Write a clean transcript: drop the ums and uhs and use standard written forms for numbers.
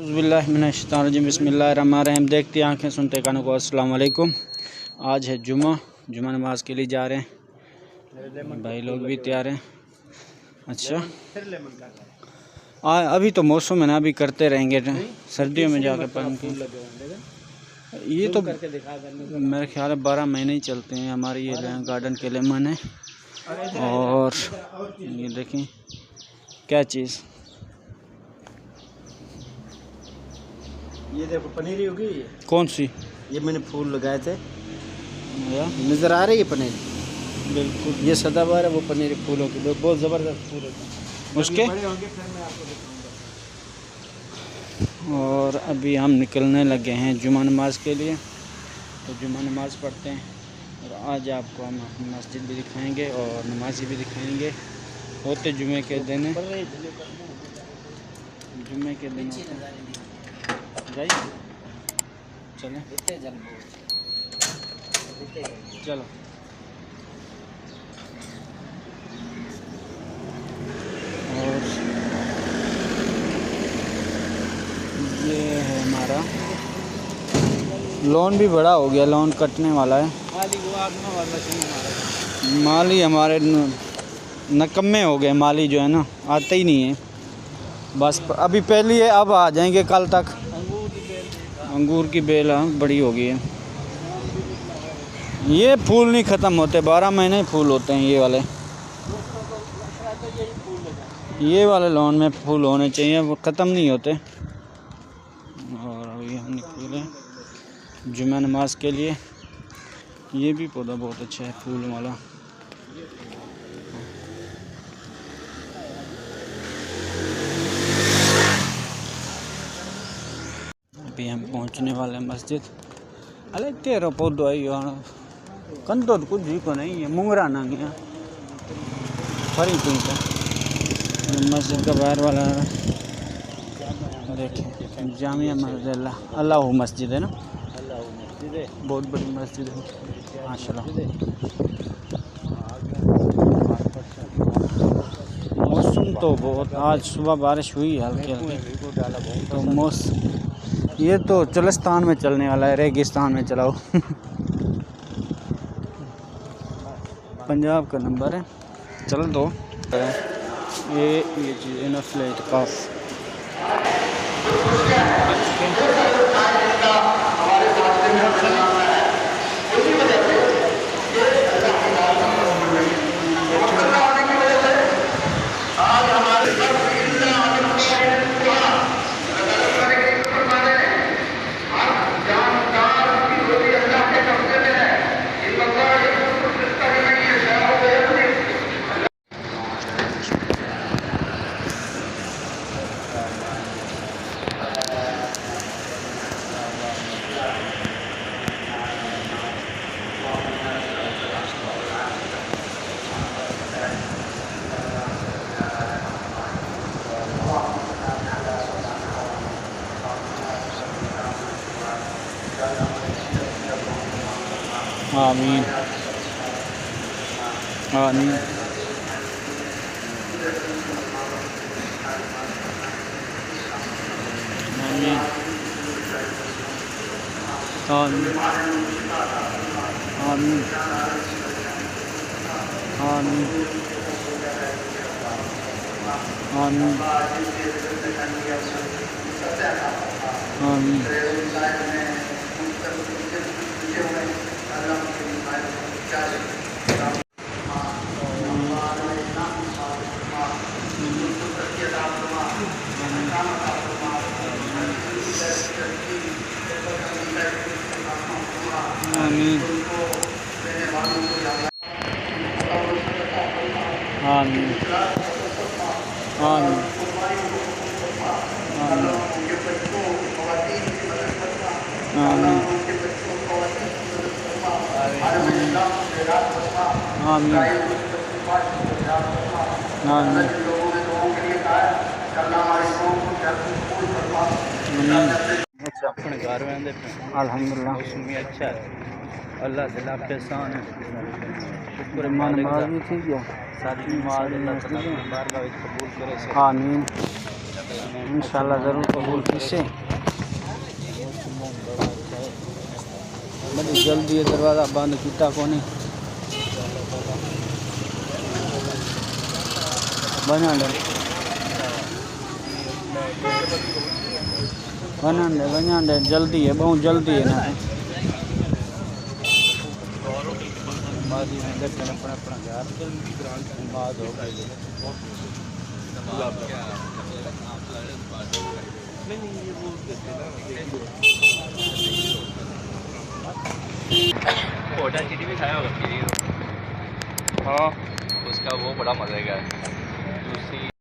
बिस्मिल्लाहिर्रहमानिर्रहीम। देखते आंखें सुनते कानों को। अस्सलाम वालेकुम। आज है जुमा नमाज के लिए जा रहे हैं, भाई लोग भी तैयार हैं। अच्छा अभी तो मौसम है ना, अभी करते रहेंगे, सर्दियों में जाकर पहन के। ये तो मेरे ख्याल है 12 महीने ही चलते हैं। हमारे ये गार्डन के लेमन है। और ये देखें क्या चीज़, ये देखो पनीरी होगी। कौन सी? ये मैंने फूल लगाए थे, नज़र आ रही है पनीरी? बिल्कुल, ये सदाबहार है, वो पनीरी फूलों की बहुत ज़बरदस्त फूल होते हैं। उसके बड़े होंगे फिर मैं आपको दिखाऊंगा। और अभी हम निकलने लगे हैं जुमा नमाज के लिए। तो जुमा नमाज पढ़ते हैं और आज आपको हम अपनी मस्जिद भी दिखाएंगे और नमाजी भी दिखाएंगे। होते जुमे के दिन, जुमे के दिन जाइए, चलें चलो। और ये है हमारा लोन भी बड़ा हो गया, लोन कटने वाला है। माली हमारे नकम्मे हो गए, माली जो है ना आते ही नहीं है। बस अभी पहली है, अब आ जाएंगे कल तक। अंगूर की बेल बड़ी हो गई है। ये फूल नहीं ख़त्म होते, 12 महीने फूल होते हैं ये वाले। ये वाले लॉन में फूल होने चाहिए, वो ख़त्म नहीं होते। और अभी हम निकले जुमा नमाज के लिए। ये भी पौधा बहुत अच्छा है, फूल वाला। अभी हम पहुंचने वाले हैं मस्जिद। अरे तेरा पौधा आई कंदो तो कुछ भी को नहीं है, मुंगरा ना गया फरी कोई का। मस्जिद का बाहर वाला देखिए, जामिया मस्जिद अल्लाह मस्जिद है ना, बहुत बड़ी मस्जिद है माशाल्लाह। मौसम तो बहुत, आज सुबह बारिश हुई हल्की हल्की। तो मौसम ये तो चलिस्तान में चलने वाला है, रेगिस्तान में चलाओ। पंजाब का नंबर है, चल दो। ये चीज़ है ना, फ्लाइट काफ। आमीन आमीन। आमीन आमीन आमीन आमीन आमीन आमीन। आमीन आमीन आमीन आमीन आमीन आमीन। अच्छा अपने घर में आंदे अल्हम्दुलिल्लाह मौसम भी अच्छा है, अल्लाह से लाख एहसान है। शुक्र मालिक मालिक दा। भी ठीक है। सारी नमाज अल्लाह ताला बारगाह विच कबूल करे। आमीन। इंशाल्लाह ज़रूर कबूल किसे बड़ी जल्दी ये दरवाज़ा बंद किया कोनी बना दे जल्दी है बहुत जल्दी है ना मादी में देखते अपना अपना घर माद हो गई चिटी भी खाया होगा हाँ उसका वो बड़ा मजा है